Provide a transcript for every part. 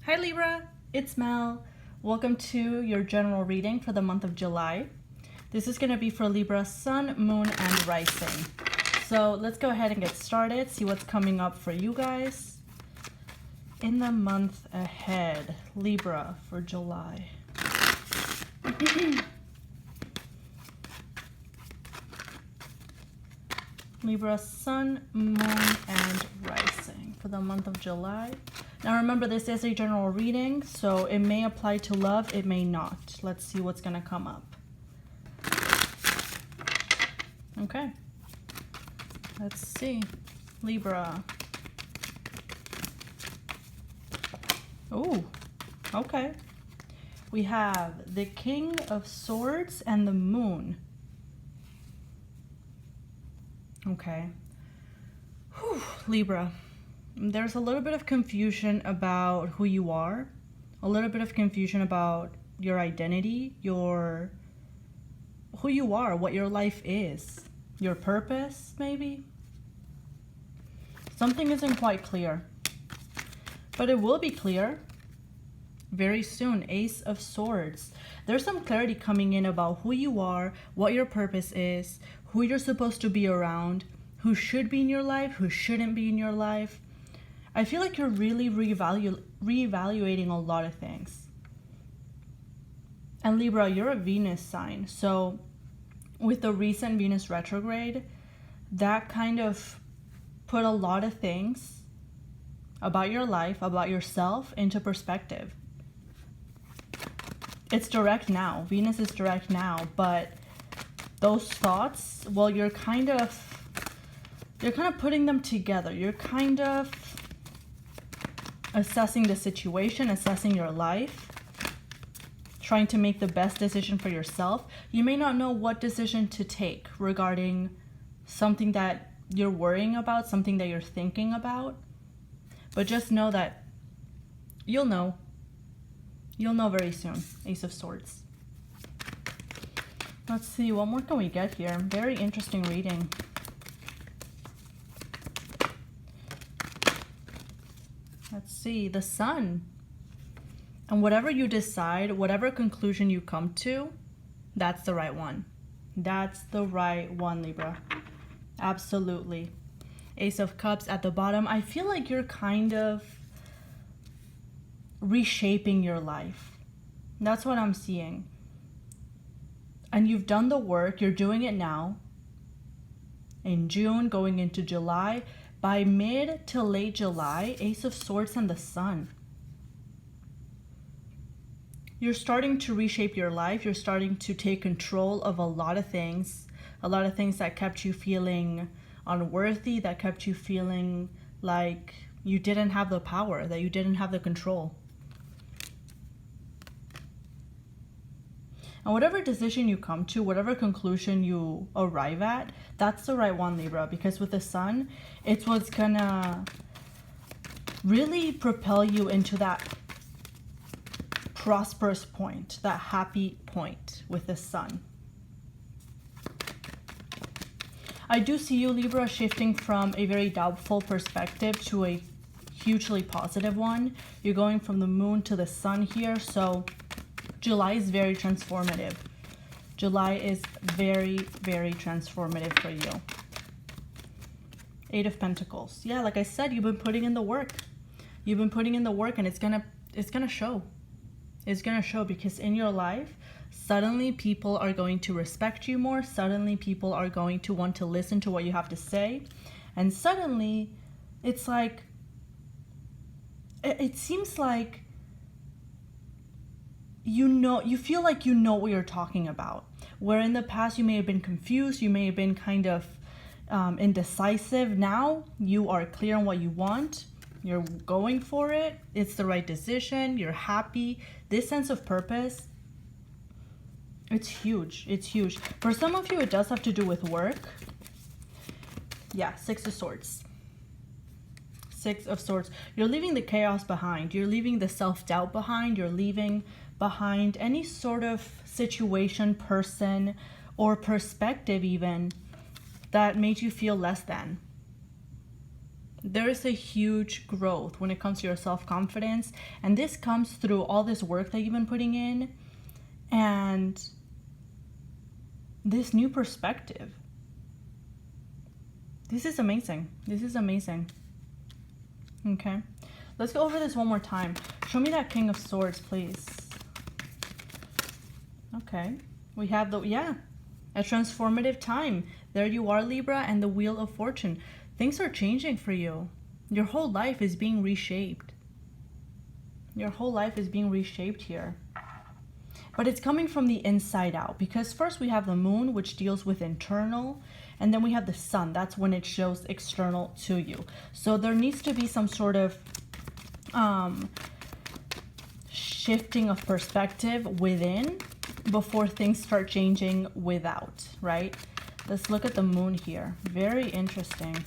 Hi Libra, it's Mel. Welcome to your general reading for the month of July. This is going to be for Libra, Sun, Moon, and Rising. So let's go ahead and get started, see what's coming up for you guys in the month ahead. Libra for July. Libra, Sun, Moon, and Rising for the month of July. Now remember, this is a general reading, so it may apply to love, it may not. Let's see what's going to come up. Okay. Let's see. Libra. Oh, okay. We have the King of Swords and the Moon. Okay. Whew, Libra. There's a little bit of confusion about who you are, a little bit of confusion about your identity, who you are, what your life is, your purpose, maybe. Something isn't quite clear, but it will be clear very soon. Ace of Swords. There's some clarity coming in about who you are, what your purpose is, who you're supposed to be around, who should be in your life, who shouldn't be in your life. I feel like you're really reevaluating a lot of things. And Libra, you're a Venus sign. So with the recent Venus retrograde, that kind of put a lot of things about your life, about yourself into perspective. It's direct now. Venus is direct now, but those thoughts, well, you're kind of putting them together. You're kind of assessing the situation, assessing your life, trying to make the best decision for yourself. You may not know what decision to take regarding something that you're worrying about, something that you're thinking about, but just know that you'll know. You'll know very soon. Ace of Swords. Let's see, what more can we get here? Very interesting reading. Let's see, the Sun. And whatever you decide, whatever conclusion you come to, that's the right one. That's the right one, Libra. Absolutely. Ace of Cups at the bottom. I feel like you're kind of reshaping your life. That's what I'm seeing. And you've done the work. You're doing it now. In June, going into July. By mid to late July, Ace of Swords and the Sun. You're starting to reshape your life. You're starting to take control of a lot of things that kept you feeling unworthy, that kept you feeling like you didn't have the power, that you didn't have the control. And whatever decision you come to, whatever conclusion you arrive at, that's the right one, Libra. Because with the Sun, it's what's gonna really propel you into that prosperous point, that happy point with the Sun. I do see you, Libra, shifting from a very doubtful perspective to a hugely positive one. You're going from the Moon to the Sun here, so July is very transformative. July is very, very transformative for you. Eight of Pentacles. Yeah, like I said, you've been putting in the work. You've been putting in the work, and it's gonna show. It's gonna show, because in your life, suddenly people are going to respect you more. Suddenly people are going to want to listen to what you have to say. And suddenly it's like, it seems like you feel like you know what you're talking about. Where in the past you may have been confused, you may have been kind of indecisive. Now you are clear on what you want. You're going for it. It's the right decision. You're happy. This sense of purpose, it's huge. It's huge. For some of you, it does have to do with work. Yeah, Six of Swords. Six of Swords. You're leaving the chaos behind. You're leaving the self-doubt behind. You're leaving behind any sort of situation, person, or perspective even that made you feel less than. There is a huge growth when it comes to your self-confidence, and this comes through all this work that you've been putting in and this new perspective. This is amazing. This is amazing. Okay, let's go over this one more time. Show me that King of Swords, please. Okay, we have the, yeah, a transformative time. There you are, Libra, and the Wheel of Fortune. Things are changing for you. Your whole life is being reshaped. Your whole life is being reshaped here. But it's coming from the inside out, because first we have the moon, which deals with internal, and then we have the sun. That's when it shows external to you. So there needs to be some sort of shifting of perspective within before things start changing without, right? Let's look at the moon here. Very interesting.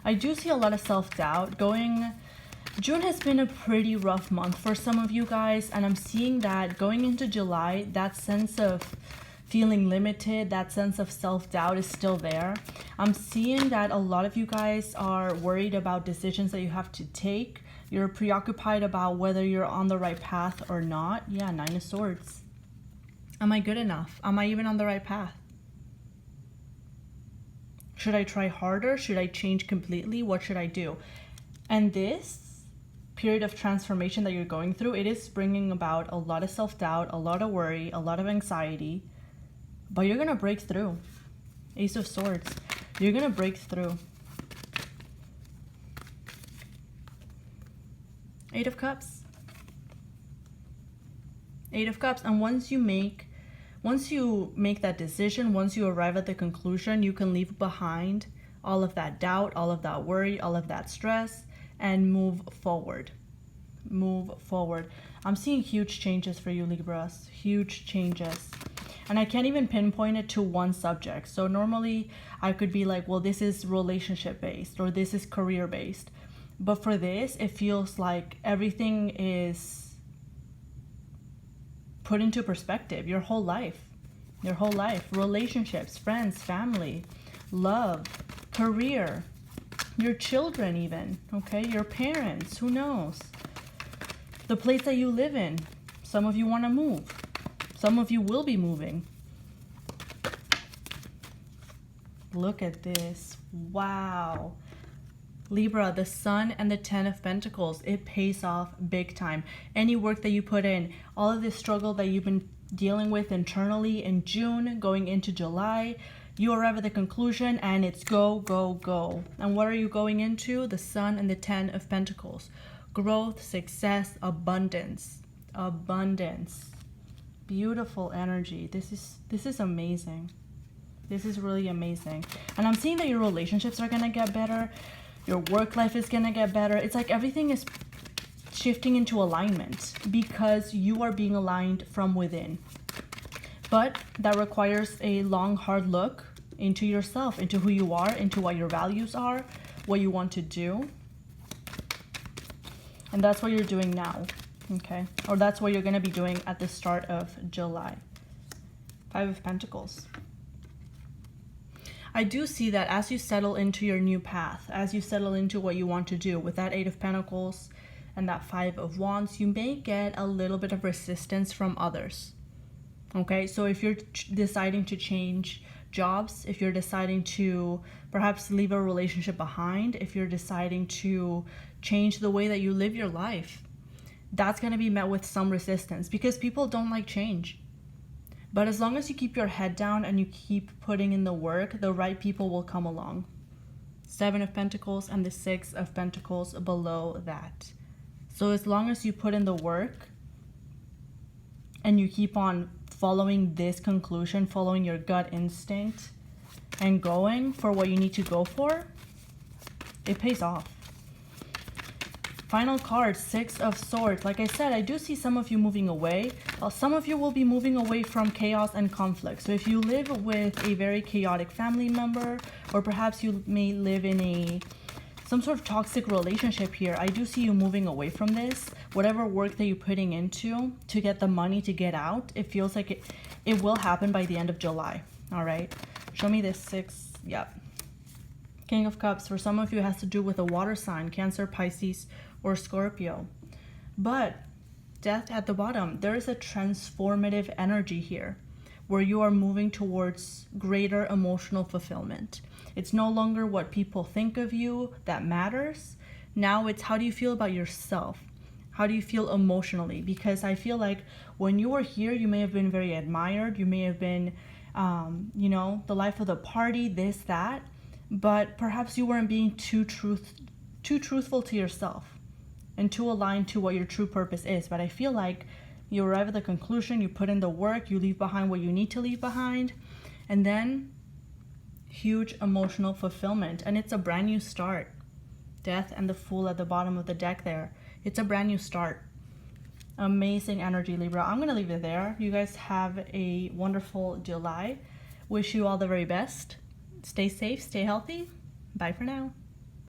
I do see a lot of self-doubt going. June has been a pretty rough month for some of you guys, and I'm seeing that going into July, that sense of feeling limited, that sense of self-doubt is still there. I'm seeing that a lot of you guys are worried about decisions that you have to take. You're preoccupied about whether you're on the right path or not. Yeah, Nine of Swords. Am I good enough? Am I even on the right path? Should I try harder? Should I change completely? What should I do? And this period of transformation that you're going through, it is bringing about a lot of self-doubt, a lot of worry, a lot of anxiety, but you're going to break through. Ace of Swords. You're going to break through. Eight of Cups. Eight of Cups. And once you make that decision, once you arrive at the conclusion, you can leave behind all of that doubt, all of that worry, all of that stress, and move forward. Move forward. I'm seeing huge changes for you, Libras. Huge changes. And I can't even pinpoint it to one subject. So normally I could be like, well, this is relationship based or this is career based. But for this, it feels like everything is put into perspective. Your whole life, relationships, friends, family, love, career, your children even, okay, your parents, who knows, the place that you live in. Some of you want to move, some of you will be moving. Look at this. Wow. Libra, the Sun and the Ten of Pentacles, it pays off big time. Any work that you put in, all of this struggle that you've been dealing with internally in June, going into July, you arrive at the conclusion and it's go, go, go. And what are you going into? The Sun and the Ten of Pentacles. Growth, success, abundance. Abundance. Beautiful energy. This is amazing. This is really amazing. And I'm seeing that your relationships are going to get better. Your work life is going to get better. It's like everything is shifting into alignment because you are being aligned from within. But that requires a long, hard look into yourself, into who you are, into what your values are, what you want to do. And that's what you're doing now, okay? Or that's what you're going to be doing at the start of July. Five of Pentacles. I do see that as you settle into your new path, as you settle into what you want to do with that Eight of Pentacles and that Five of Wands, you may get a little bit of resistance from others. Okay, so if you're deciding to change jobs, if you're deciding to perhaps leave a relationship behind, if you're deciding to change the way that you live your life, that's going to be met with some resistance because people don't like change. But as long as you keep your head down and you keep putting in the work, the right people will come along. Seven of Pentacles and the Six of Pentacles below that. So as long as you put in the work and you keep on following this conclusion, following your gut instinct and going for what you need to go for, it pays off. Final card, Six of Swords. Like I said, I do see some of you moving away. Some of you will be moving away from chaos and conflict. So if you live with a very chaotic family member, or perhaps you may live in some sort of toxic relationship here, I do see you moving away from this. Whatever work that you're putting into to get the money to get out, it feels like it will happen by the end of July. All right. Show me this six. Yep. King of Cups, for some of you, has to do with a water sign, Cancer, Pisces, or Scorpio. But Death at the bottom, there is a transformative energy here where you are moving towards greater emotional fulfillment. It's no longer what people think of you that matters. Now it's how do you feel about yourself? How do you feel emotionally? Because I feel like when you were here, you may have been very admired. You may have been, the life of the party, this, that. But perhaps you weren't being too truthful to yourself and too aligned to what your true purpose is. But I feel like you arrive at the conclusion, you put in the work, you leave behind what you need to leave behind, and then huge emotional fulfillment. And it's a brand new start. Death and the Fool at the bottom of the deck there. It's a brand new start. Amazing energy, Libra. I'm going to leave it there. You guys have a wonderful July. Wish you all the very best. Stay safe, stay healthy. Bye for now.